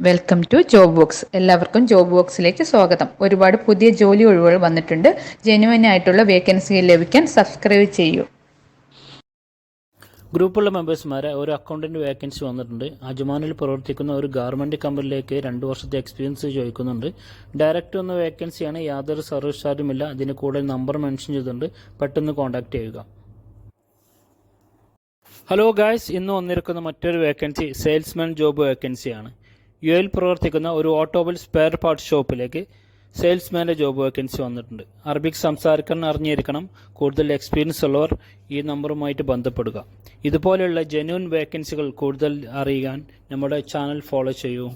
Welcome to Job Box. എല്ലാവർക്കും Job ബോക്സിലേക്ക് സ്വാഗതം. ഒരുപാട് പുതിയ ജോലി ഒഴിവുകൾ വന്നിട്ടുണ്ട്. ജെന്യുവൻ ആയിട്ടുള്ള വേക്കൻസി ലഭിക്കാൻ സബ്സ്ക്രൈബ് ചെയ്യൂ. ഗ്രൂപ്പുള്ള മെമ്പേഴ്സ്മാരെ ഒരു അക്കൗണ്ടന്റ് വേക്കൻസി വന്നിട്ടുണ്ട്. അജ്മാനിൽ പ്രവർത്തിക്കുന്ന ഒരു ഗാർമെന്റ് കമ്പനിയിലേക്ക് 2 വർഷത്തെ എക്സ്പീരിയൻസ് ചോദിക്കുന്നുണ്ട്. ഡയറക്റ്റ് വന്ന വേക്കൻസിയാണ്, യാതൊരു സർവീസ് ചാർജും ഇല്ല. അതിന് കൂടുതൽ നമ്പർ മെൻഷൻ ചെയ്തിട്ടുണ്ട്, പെട്ടെന്ന് കോൺടാക്ട് ചെയ്യുക. ഹലോ ഗായ്സ്, ഇന്ന് വന്നിരിക്കുന്ന മറ്റൊരു വേക്കൻസി സെയിൽസ്മാൻ ജോബ് വേക്കൻസിയാണ്. യുഎയിൽ പ്രവർത്തിക്കുന്ന ഒരു ഓട്ടോമൊബൈൽ സ്പെയർ പാർട്സ് ഷോപ്പിലേക്ക് സെയിൽസ്മാൻ്റെ ജോബ് വേക്കൻസി വന്നിട്ടുണ്ട്. അറബിക് സംസാരിക്കാൻ അറിഞ്ഞിരിക്കണം. കൂടുതൽ എക്സ്പീരിയൻസ് ഉള്ളവർ ഈ നമ്പറുമായിട്ട് ബന്ധപ്പെടുക. ഇതുപോലെയുള്ള ജെന്യൂൻ വേക്കൻസികൾ കൂടുതൽ അറിയാൻ നമ്മുടെ ചാനൽ ഫോളോ ചെയ്യൂ.